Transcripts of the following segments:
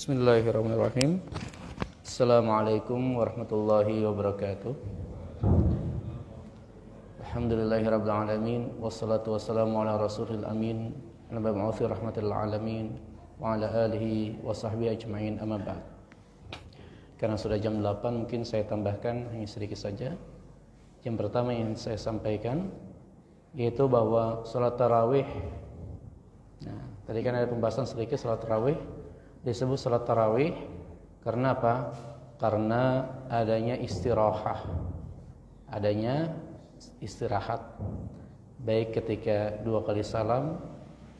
Bismillahirrahmanirrahim. Assalamualaikum warahmatullahi wabarakatuh. Alhamdulillahirabbil alamin wassalatu wassalamu ala rasulil amin nabiyil ma'ufi rahmatil alamin wa ala alihi wa sahbihi ajmain amma ba'd. Karena sudah jam 8 mungkin saya tambahkan hanya sedikit saja. Yang pertama yang saya sampaikan yaitu bahwa salat tarawih. Nah, tadi kan ada pembahasan sedikit salat tarawih. Disebut salat tarawih karena apa? Karena adanya istirahat baik ketika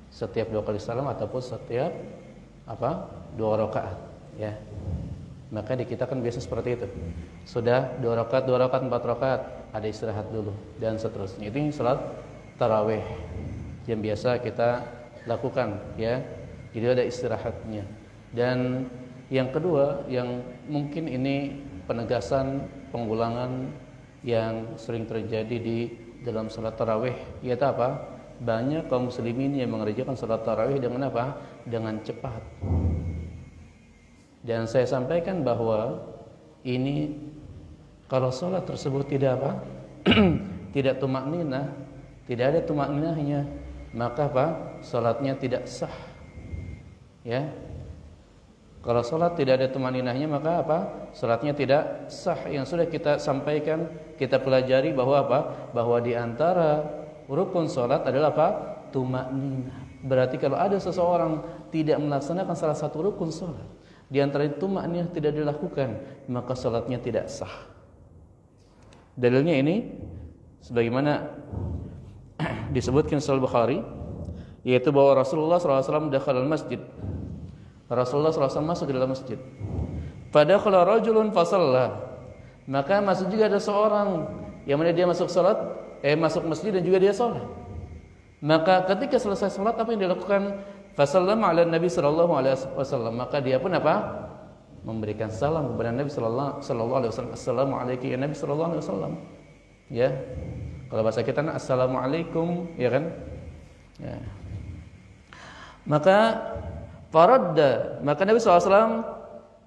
setiap dua kali salam ataupun setiap dua rakaat, ya. Maka di kita kan biasa seperti itu. Sudah 2 rakaat, 4 rakaat, ada istirahat dulu dan seterusnya. Itu salat tarawih yang biasa kita lakukan, ya. Jadi ada istirahatnya. Dan yang kedua, yang mungkin ini penegasan, pengulangan yang sering terjadi di dalam salat tarawih, yaitu apa? Banyak kaum muslimin yang mengerjakan salat tarawih dengan apa? Dengan cepat. Dan saya sampaikan bahwa ini kalau salat tersebut tidak tidak tumakninah, tidak ada tumakninahnya, maka salatnya tidak sah. Ya. Kalau salat tidak ada tumaninahnya maka salatnya tidak sah. Yang sudah kita sampaikan, kita pelajari bahwa bahwa di antara rukun salat adalah tumaninah. Berarti kalau ada seseorang tidak melaksanakan salah satu rukun salat, di antara tumaninah tidak dilakukan, maka salatnya tidak sah. Dalilnya ini sebagaimana disebutkan Sahih Bukhari, yaitu bahwa Rasulullah SAW dakhala al-masjid. Rasulullah SAW masuk ke dalam masjid. Fadakhala rajulun fasalla. Maka masuk juga ada seorang yang mana dia masuk masjid dan juga dia salat. Maka ketika selesai salat apa yang dilakukan? Fasallama ala Nabi sallallahu alaihi wasallam. Maka dia pun memberikan salam kepada Nabi sallallahu alaihi wasallam. Assalamualaikum ya Nabi sallallahu alaihi wasallam. Ya. Kalau bahasa kita assalamualaikum, ya kan? Ya. Maka maka Nabi SAW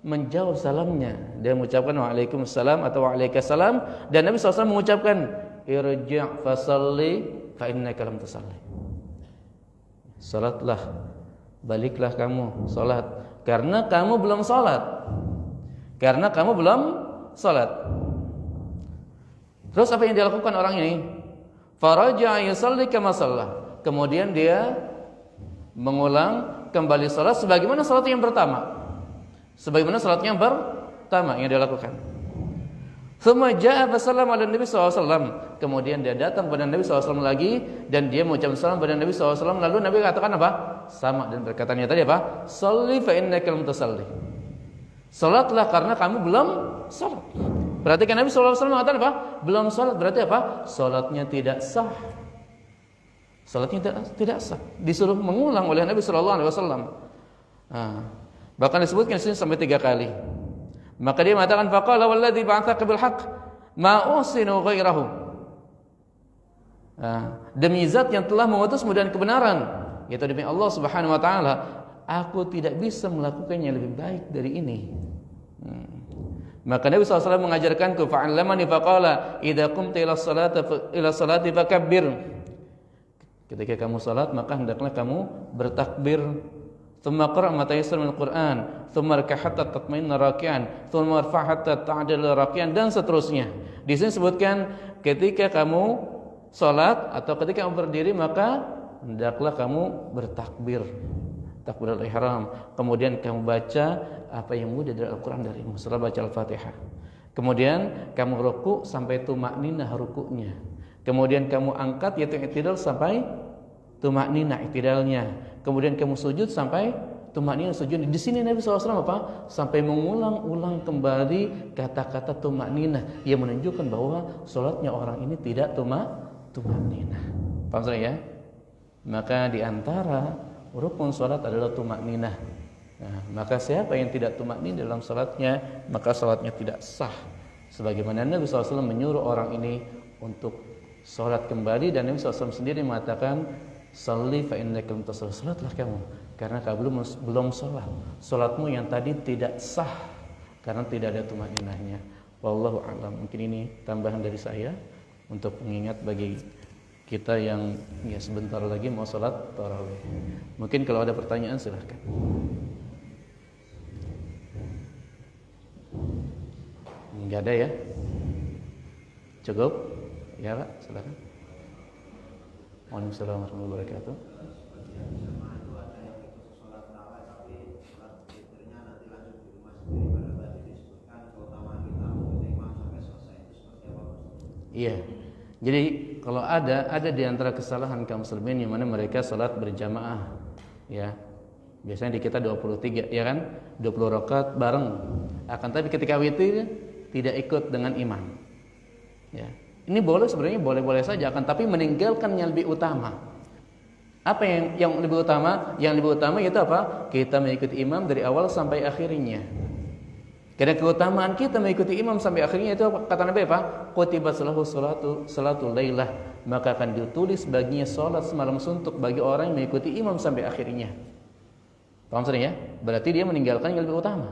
menjawab salamnya. Dia mengucapkan waalaikumsalam atau waalaikumsalam, dan Nabi SAW mengucapkan irji' fasalli fa innaka lam tusalli. Salatlah, baliklah kamu salat karena kamu belum salat. Terus apa yang dilakukan orang ini? Faraja'a yusalli kama shalla. Kemudian dia mengulang kembali salat sebagaimana salat yang pertama. Yang dia lakukan. Tsumma jaa'a fasallama ala Nabi SAW. Kemudian dia datang kepada Nabi SAW lagi dan dia mengucapkan salam kepada Nabi SAW. Lalu Nabi katakan sama dan perkataannya tadi Shalli fa innaka lam tusalli. Salatlah karena kamu belum salat. Berarti kan Nabi SAW mengatakan belum salat, berarti salatnya tidak sah. Salatnya tidak sah. Disuruh mengulang oleh Nabi sallallahu alaihi wasallam. Bahkan disebutkan sini sampai 3 kali. Maka dia mengatakan faqala walladzi ba'atsaka bil haqq ma usinu ghairahu. Demi zat yang telah mengutusmu dengan kebenaran, yaitu demi Allah Subhanahu wa taala, aku tidak bisa melakukannya lebih baik dari ini. Maka Nabi SAW mengajarkanku fa'allamani faqala idza qumta ila salati fakabbir. Ketika kamu salat maka hendaklah kamu bertakbir. Tsumma qra' ma tayassara minal Qur'an, tsumma rka' hatta tatma'inna raki'an, tsumma irfa' hatta ta'dila raki'an, dan seterusnya. Di sini sebutkan ketika kamu salat atau ketika kamu berdiri maka hendaklah kamu bertakbir, takbiratul ihram. Kemudian kamu baca apa yang mudah dari Al-Qur'an darimu, setelah baca Al-Fatihah. Kemudian kamu ruku' sampai tumakninah ruku'nya. Kemudian kamu angkat yaitu i'tidal sampai tumakninah i'tidalnya. Kemudian kamu sujud sampai tumakninah sujud. Di sini Nabi SAW sampai mengulang-ulang kembali kata-kata tumakninah yang menunjukkan bahwa salatnya orang ini tidak tumakninah. Paham sudah ya? Maka di antara rukun salat adalah tumakninah. Maka siapa yang tidak tumakninah dalam salatnya, maka salatnya tidak sah. Sebagaimana Nabi SAW menyuruh orang ini untuk salat kembali, dan Nabi SAW sendiri mengatakan Salli fa innaka lam tusalli. Salatlah kamu karena kau belum sholat. Sholatmu yang tadi tidak sah karena tidak ada tumaninahnya. Wallahu a'lam. Mungkin ini tambahan dari saya untuk mengingat bagi kita yang ya sebentar lagi mau sholat tarawih. Mungkin kalau ada pertanyaan silahkan. Enggak ada ya? Cukup? Ya Pak, silakan. Waalaikumsalam warahmatullahi wabarakatuh. Iya. Jadi kalau ada di antara kesalahan kaum muslimin yang mana mereka salat berjamaah, ya. Biasanya di kita 23, ya kan? 20 rakaat bareng. Akan tapi ketika witir tidak ikut dengan imam. Ya. Ini boleh, sebenarnya boleh-boleh saja, akan tapi meninggalkan yang lebih utama. Apa yang lebih utama? Yang lebih utama itu apa? Kita mengikuti imam dari awal sampai akhirnya. Karena keutamaan kita mengikuti imam sampai akhirnya itu kata Nabi apa? Kutibat lahu salatul lailah, maka akan ditulis baginya salat semalam suntuk bagi orang yang mengikuti imam sampai akhirnya. Paham sering ya? Berarti dia meninggalkan yang lebih utama.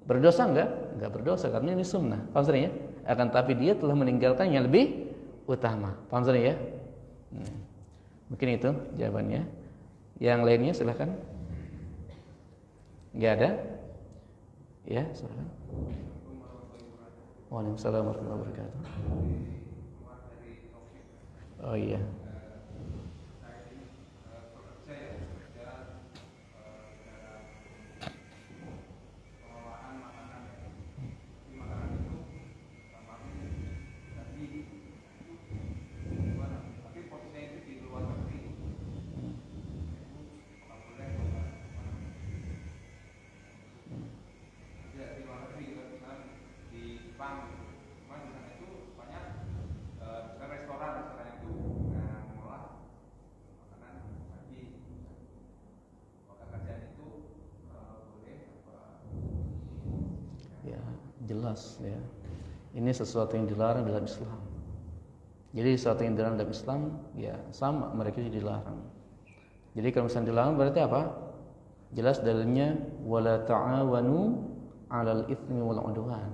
Berdosa enggak? Enggak berdosa karena ini sunnah. Paham sering ya? Akan tapi dia telah meninggalkan yang lebih utama. Paham sering ya? Mungkin itu jawabannya. Yang lainnya silahkan. Enggak ada? Ya, silakan. Waalaikumsalam warahmatullahi wabarakatuh. Oh iya. Jelas ya. Ini sesuatu yang dilarang dalam Islam. Jadi sesuatu yang dilarang dalam Islam ya sama mereka dilarang. Jadi kalau misalnya dilarang berarti apa? Jelas dalilnya wala ta'awanu 'alal itsmi wal 'udwan.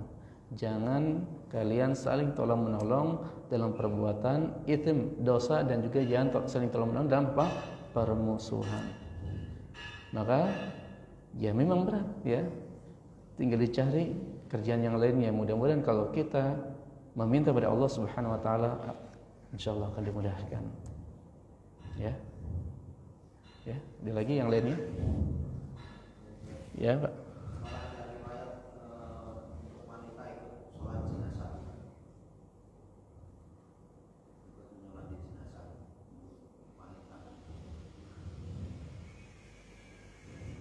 Jangan kalian saling tolong-menolong dalam perbuatan itsm, dosa, dan juga jangan saling tolong-menolong dalam apa? Permusuhan. Maka ya memang berat ya. Tinggal dicari kerjaan yang lainnya. Mudah-mudahan kalau kita meminta pada Allah Subhanahu wa taala, insyaallah akan dimudahkan. Ya. Ya, ada lagi yang lainnya? Ya, Pak.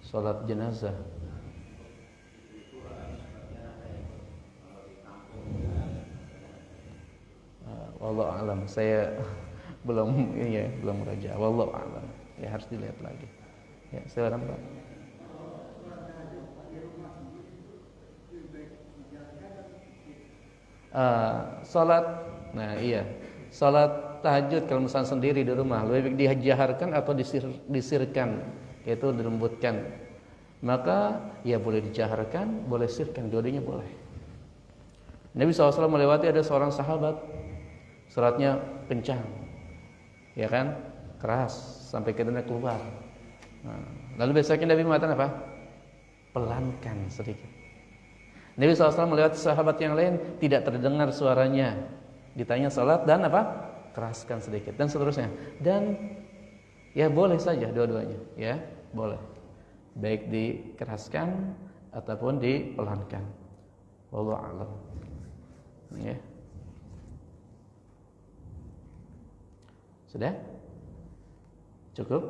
Salat jenazah. Wallahu a'lam. Saya belum meraja. Wallahu a'lam. Ya harus dilihat lagi. Ya, silakan Pak. Salat. Nah, iya. Salat tahajud kalau misalnya sendiri di rumah lebih baik dijaharkan atau disirkan, yaitu dilembutkan. Maka ya boleh dijaharkan, boleh sirkan, dua-duanya boleh. Nabi SAW melewati ada seorang sahabat, salatnya kencang, ya kan, keras sampai kedua keluar. Lalu besoknya Nabi mengatakan apa? Pelankan sedikit. Nabi SAW melewati sahabat yang lain tidak terdengar suaranya, ditanya salat dan apa? Keraskan sedikit dan seterusnya. Dan ya boleh saja dua-duanya, ya boleh, baik dikeraskan ataupun dipelankan. Wallahu a'lam. Ya. Sudah? Cukup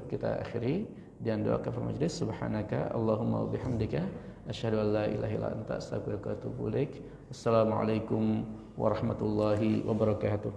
kita akhiri dan doa kafaratul majlis. Subhanaka Allahumma wa bihamdika asyhadu an la ilaha illa anta astaghfiruka wa atubu ilaik. Assalamualaikum warahmatullahi wabarakatuh.